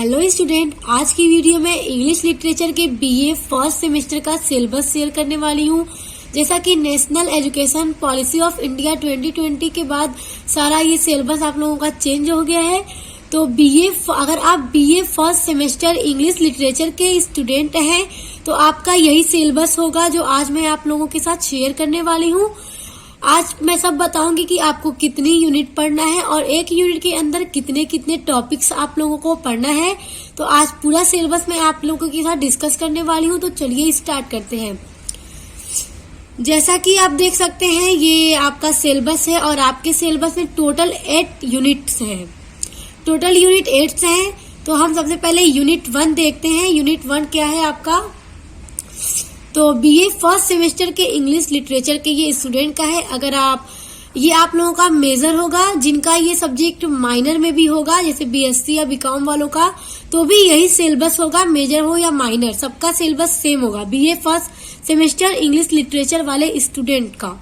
Hello student, आज की video में इंग्लिश लिटरेचर के बीए फर्स्ट सेमेस्टर का सिलेबस शेयर करने वाली हूँ। जैसा कि national education policy of India 2020 के बाद सारा ये सिलेबस आप लोगों का चेंज हो गया है। तो अगर आप BA first semester English literature के स्टूडेंट हैं तो आपका यही सिलेबस होगा जो आज मैं आप लोगों के साथ शेयर करने वाली हूँ। आज मैं सब बताऊंगी कि आपको कितनी यूनिट पढ़ना है और एक यूनिट के अंदर कितने कितने टॉपिक्स आप लोगों को पढ़ना है। तो आज पूरा सिलेबस मैं आप लोगों के साथ डिस्कस करने वाली हूँ। तो चलिए स्टार्ट करते हैं। जैसा कि आप देख सकते हैं ये आपका सिलेबस है और आपके सिलेबस में टोटल 8 यूनिट्स हैं। टोटल यूनिट 8 हैं। तो हम सबसे पहले यूनिट 1 देखते हैं। यूनिट 1 क्या है आपका? तो बीए फर्स्ट सेमेस्टर के इंग्लिश लिटरेचर के ये स्टूडेंट का है। अगर ये आप लोगों का मेजर होगा, जिनका ये सब्जेक्ट माइनर में भी होगा, जैसे बीएससी या बीकॉम वालों का, तो भी यही सिलेबस होगा। मेजर हो या माइनर, सबका सिलेबस सेम होगा BA first semester English literature वाले स्टूडेंट का।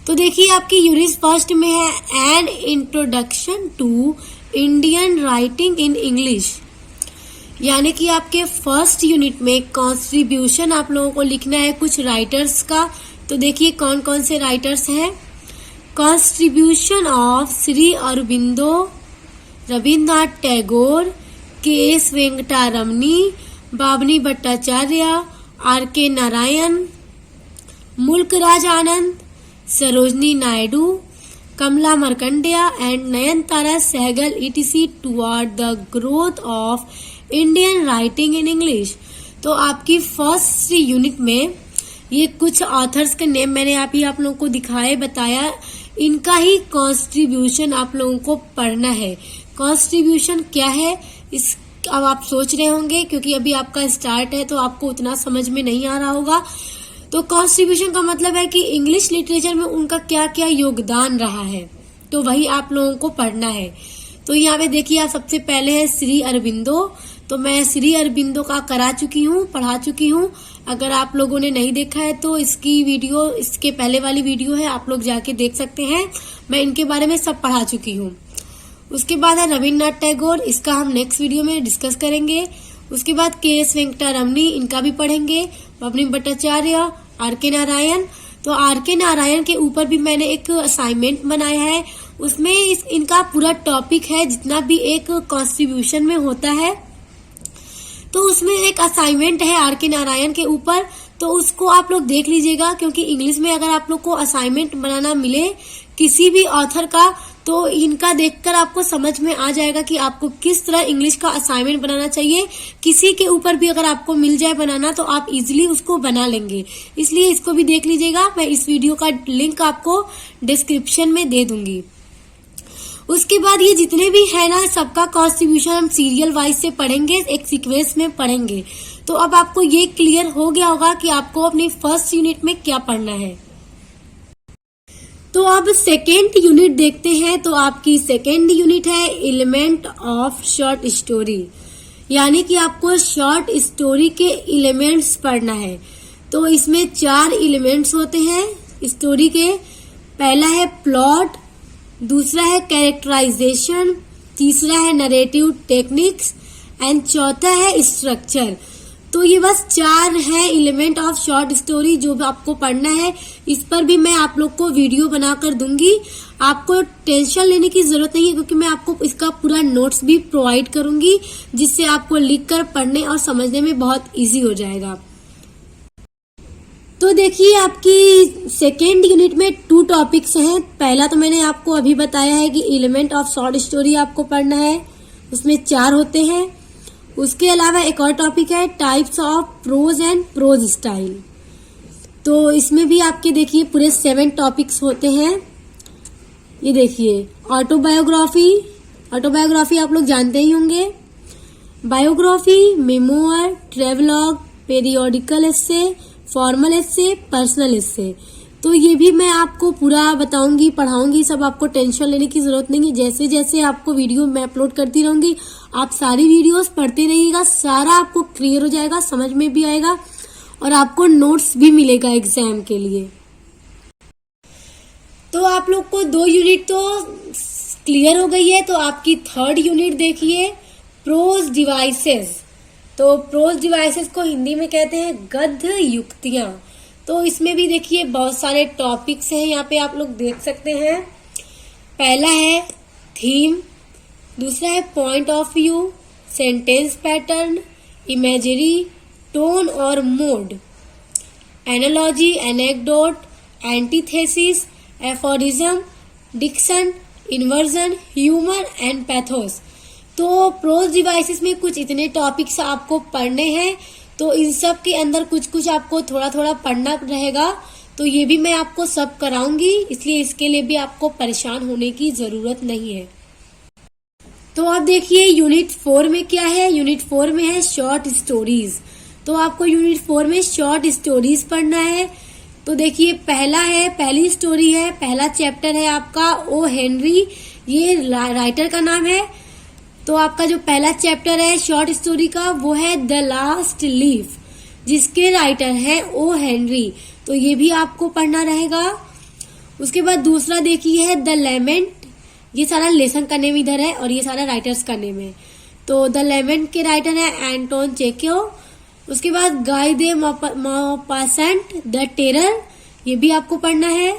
तो देखिए आपकी यूनिट फर्स्ट में है an introduction to Indian writing in English, यानी कि आपके फर्स्ट यूनिट में कॉन्ट्रीब्यूशन आप लोगों को लिखना है कुछ राइटर्स का। तो देखिए कौन कौन से राइटर्स हैं। Contribution of Shri Aurobindo, Rabindranath Tagore, K S. Venkataramani, Bhabani Bhattacharya, R K. Narayan, Mulk Raj Anand, Sarojini Naidu, Kamala Markandaya and Nayantara Sahgal etc toward the growth of Indian writing in English. तो आपकी फर्स्ट यूनिट में ये कुछ ऑथर्स के नेम मैंने आप लोगों को दिखाए बताया, इनका ही कॉन्ट्रीब्यूशन आप लोगों को पढ़ना है। कॉन्ट्रीब्यूशन क्या है अब आप सोच रहे होंगे, क्योंकि अभी आपका स्टार्ट है तो आपको उतना समझ में नहीं आ रहा होगा। तो कॉन्ट्रीब्यूशन का मतलब है कि इंग्लिश लिटरेचर में उनका क्या क्या योगदान रहा है, तो वही आप लोगों को पढ़ना है। तो यहाँ पे देखिए आप सबसे पहले है श्री अरबिंदो। तो मैं श्री अरबिंदो का करा चुकी हूँ, पढ़ा चुकी हूँ। अगर आप लोगों ने नहीं देखा है तो इसकी वीडियो, इसके पहले वाली वीडियो है, आप लोग जाके देख सकते हैं। मैं इनके बारे में सब पढ़ा चुकी हूँ। उसके बाद है रविन्द्रनाथ टैगोर, इसका हम नेक्स्ट वीडियो में डिस्कस करेंगे। उसके बाद के.एस. वेंकटरमणी, इनका भी पढ़ेंगे। बाबनी भट्टाचार्य, आर.के. नारायण। तो आर.के. नारायण के ऊपर भी मैंने एक असाइनमेंट बनाया है, उसमें इनका पूरा टॉपिक है जितना भी एक कॉन्ट्रीब्यूशन में होता है। तो उसमें एक असाइनमेंट है आर.के. नारायण के ऊपर, तो उसको आप लोग देख लीजिएगा। क्योंकि इंग्लिश में अगर आप लोग को असाइनमेंट बनाना मिले किसी भी ऑथर का, तो इनका देखकर आपको समझ में आ जाएगा कि आपको किस तरह इंग्लिश का असाइनमेंट बनाना चाहिए। किसी के ऊपर भी अगर आपको मिल जाए बनाना तो आप इजीली उसको बना लेंगे, इसलिए इसको भी देख लीजिएगा। मैं इस वीडियो का लिंक आपको डिस्क्रिप्शन में दे दूंगी। उसके बाद ये जितने भी है ना, सबका कॉन्ट्रीब्यूशन हम सीरियल वाइज से पढ़ेंगे, एक सीक्वेंस में पढ़ेंगे। तो अब आपको ये क्लियर हो गया होगा कि आपको अपनी फर्स्ट यूनिट में क्या पढ़ना है। तो अब सेकेंड यूनिट देखते हैं। तो आपकी सेकेंड यूनिट है एलिमेंट ऑफ शॉर्ट स्टोरी, यानी कि आपको शॉर्ट स्टोरी के एलिमेंट्स पढ़ना है। तो इसमें 4 एलिमेंट्स होते हैं स्टोरी के। पहला है प्लॉट, दूसरा है कैरेक्टराइजेशन, तीसरा है नरेटिव टेक्निक्स एंड चौथा है स्ट्रक्चर। तो ये बस 4 है एलिमेंट ऑफ शॉर्ट स्टोरी जो आपको पढ़ना है। इस पर भी मैं आप लोग को वीडियो बनाकर दूंगी, आपको टेंशन लेने की जरूरत नहीं है, क्योंकि मैं आपको इसका पूरा नोट्स भी प्रोवाइड करूंगी, जिससे आपको लिखकर पढ़ने और समझने में बहुत इजी हो जाएगा। तो देखिए आपकी सेकेंड यूनिट में 2 टॉपिक्स हैं। पहला तो मैंने आपको अभी बताया है कि एलिमेंट ऑफ शॉर्ट स्टोरी आपको पढ़ना है, उसमें 4 होते हैं। उसके अलावा एक और टॉपिक है types of prose and prose style. तो इसमें भी आपके देखिए पूरे 7 टॉपिक्स होते हैं। ये देखिए ऑटोबायोग्राफी, ऑटोबायोग्राफी आप लोग जानते ही होंगे। बायोग्राफी, मेमोयर, ट्रेवलॉग, पेरियोडिकल एस्से, फॉर्मल एस्से, पर्सनल एस्से। तो ये भी मैं आपको पूरा बताऊंगी, पढ़ाऊंगी, सब आपको टेंशन लेने की जरूरत नहीं है। जैसे जैसे आपको वीडियो मैं अपलोड करती रहूंगी, आप सारी वीडियोस पढ़ते रहिएगा, सारा आपको क्लियर हो जाएगा, समझ में भी आएगा और आपको नोट्स भी मिलेगा एग्जाम के लिए। तो आप लोग को 2 यूनिट तो क्लियर हो गई है। तो आपकी 3rd यूनिट देखिए प्रोज डिवाइसेस। तो प्रोज डिवाइसेस को हिंदी में कहते हैं गद्य युक्तियां। तो इसमें भी देखिए बहुत सारे टॉपिक्स हैं, यहाँ पे आप लोग देख सकते हैं। पहला है थीम, दूसरा है point of view, sentence pattern, imagery, tone और mode, analogy, anecdote, antithesis, aphorism, diction, inversion, humour and pathos. तो प्रोज डिवाइसेस में कुछ इतने टॉपिक्स आपको पढ़ने हैं, तो इन सब के अंदर कुछ कुछ आपको थोड़ा थोड़ा पढ़ना रहेगा। तो ये भी मैं आपको सब कराऊंगी, इसलिए इसके लिए भी आपको परेशान होने की जरूरत नहीं है। तो अब देखिए यूनिट 4 में क्या है। यूनिट 4 में है शॉर्ट स्टोरीज। तो आपको यूनिट 4 में शॉर्ट स्टोरीज पढ़ना है। तो देखिए पहली स्टोरी है, पहला चैप्टर है आपका ओ हेनरी, ये राइटर का नाम है। तो आपका जो पहला चैप्टर है शॉर्ट स्टोरी का वो है द लास्ट लीफ, जिसके राइटर है ओ हेनरी। तो ये भी आपको पढ़ना रहेगा। उसके बाद दूसरा देखिए है द लेमेंट, ये सारा लेसन का नेम इधर है और ये सारा राइटर्स का नेम है। तो द लेमेंट के राइटर है एंटोन चेक्यो। उसके बाद गाय दे मॉपासेंट द टेरर, ये भी आपको पढ़ना है।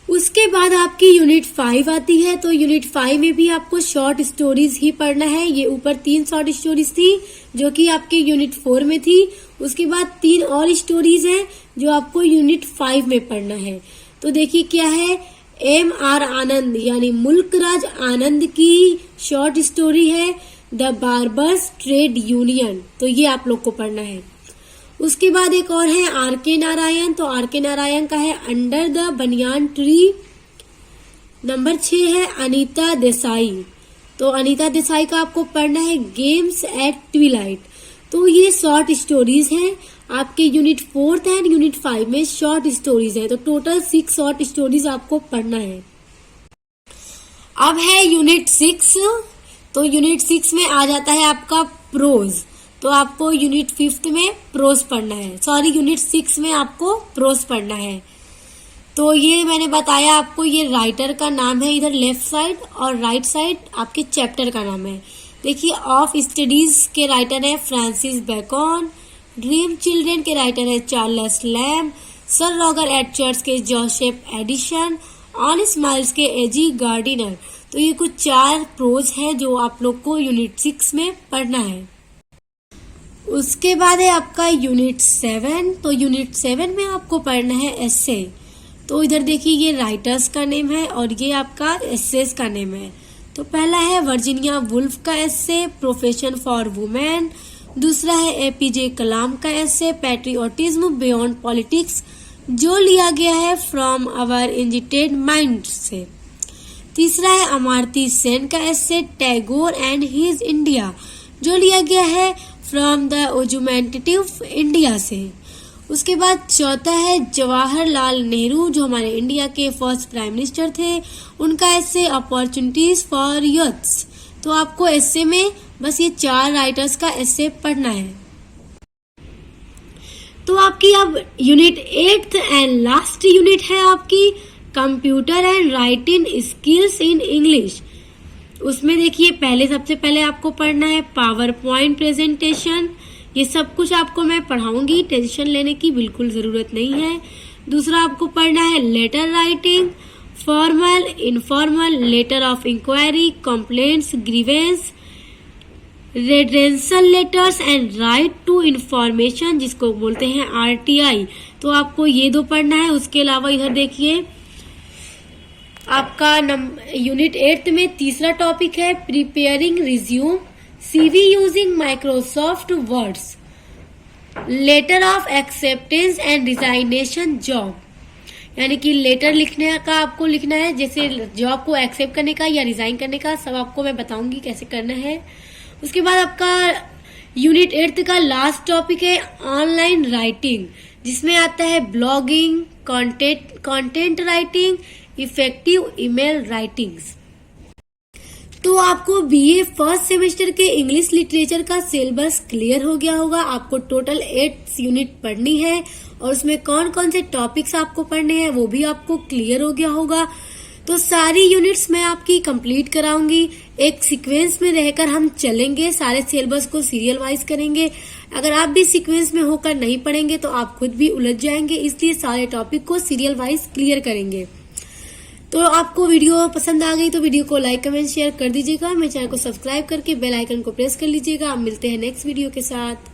उसके बाद आपकी यूनिट 5 आती है। तो यूनिट 5 में भी आपको शॉर्ट स्टोरीज ही पढ़ना है। ये ऊपर 3 शॉर्ट स्टोरीज थी जो कि आपके यूनिट 4 में थी। उसके बाद 3 और स्टोरीज हैं जो आपको यूनिट 5 में पढ़ना है। तो देखिए क्या है, M.R. आनंद यानी मुल्कराज आनंद की शॉर्ट स्टोरी है द बार्बर्स ट्रेड यूनियन। तो ये आप लोग को पढ़ना है। उसके बाद एक और है R.K. नारायण। तो R.K. नारायण का है under the banyan tree. Number 6 है अनीता देसाई। तो अनीता देसाई का आपको पढ़ना है गेम्स एट ट्विलाइट। तो ये शॉर्ट स्टोरीज हैं आपके यूनिट 4 एंड यूनिट 5 में शॉर्ट स्टोरीज है। तो टोटल 6 शॉर्ट स्टोरीज आपको पढ़ना है। अब है यूनिट 6। तो यूनिट 6 में आ जाता है आपका प्रोज। तो आपको यूनिट 5 में प्रोज पढ़ना है, यूनिट 6 में आपको प्रोज पढ़ना है। तो ये मैंने बताया आपको, ये राइटर का नाम है इधर लेफ्ट साइड और राइट साइड आपके चैप्टर का नाम है। देखिए ऑफ स्टडीज के राइटर है फ्रांसिस बेकन, ड्रीम चिल्ड्रन के राइटर है Charles Lamb, sir Roger at church के जोसेफ एडिशन, ऑन स्माइल्स के एजी गार्डिनर। तो ये कुछ 4 प्रोज हैं जो आप लोग को यूनिट 6 में पढ़ना है। उसके बाद है आपका यूनिट 7। तो यूनिट 7 में आपको पढ़ना है एस्से। तो इधर देखिए ये राइटर्स का नेम है और ये आपका एस्सेस का नेम है। तो पहला है वर्जीनिया वुल्फ का एस्से प्रोफेशन फॉर वुमेन। दूसरा है एपीजे कलाम का एस्से पैट्रियोटिज्म बियॉन्ड पॉलिटिक्स, जो लिया गया है फ्रॉम आवर एजिटेड माइंड से। तीसरा है अमार्त्य सेन का एस्से टैगोर एंड हिज इंडिया, जो लिया गया है फ्रॉम द ओजुमेंटेटिव इंडिया से। उसके बाद चौथा है जवाहरलाल नेहरू, जो हमारे इंडिया के फर्स्ट प्राइम मिनिस्टर थे, उनका एस्से अपॉर्चुनिटीज फॉर यूथ्स। तो आपको एस्से में बस ये 4 राइटर्स का एस्से पढ़ना है। तो आपकी अब यूनिट 8 एंड लास्ट यूनिट है आपकी computer and writing skills in English. उसमें देखिए सबसे पहले आपको पढ़ना है पावर पॉइंट प्रेजेंटेशन। ये सब कुछ आपको मैं पढ़ाऊंगी, टेंशन लेने की बिल्कुल जरूरत नहीं है। दूसरा आपको पढ़ना है letter writing, formal informal, letter of inquiry, complaints, grievance, redressal letters and right to information, जिसको बोलते हैं RTI। तो आपको ये 2 पढ़ना है। उसके अलावा इधर देखिए आपका यूनिट 8 में तीसरा टॉपिक है preparing resume CV using Microsoft words, letter of acceptance and resignation job, यानी कि लेटर लिखने का आपको लिखना है, जैसे जॉब को एक्सेप्ट करने का या रिजाइन करने का, सब आपको मैं बताऊंगी कैसे करना है। उसके बाद आपका यूनिट 8 का लास्ट टॉपिक है ऑनलाइन राइटिंग, जिसमें आता है blogging, content writing, effective email writings. तो आपको BA फर्स्ट सेमेस्टर के इंग्लिश लिटरेचर का सिलेबस क्लियर हो गया होगा। आपको टोटल 8 यूनिट पढ़नी है और उसमें कौन कौन से टॉपिक्स आपको पढ़ने हैं वो भी आपको क्लियर हो गया होगा। तो सारी यूनिट्स मैं आपकी कंप्लीट कराऊंगी। एक सीक्वेंस में रहकर हम चलेंगे, सारे सिलेबस को सीरियल वाइज करेंगे। अगर आप भी सीक्वेंस में होकर नहीं पढ़ेंगे तो आप खुद भी उलझ जाएंगे, इसलिए सारे टॉपिक को सीरियल वाइज क्लियर करेंगे। तो आपको वीडियो पसंद आ गई तो वीडियो को लाइक कमेंट शेयर कर दीजिएगा। मेरे चैनल को सब्सक्राइब करके बेल आइकन को प्रेस कर लीजिएगा। आप मिलते हैं नेक्स्ट वीडियो के साथ।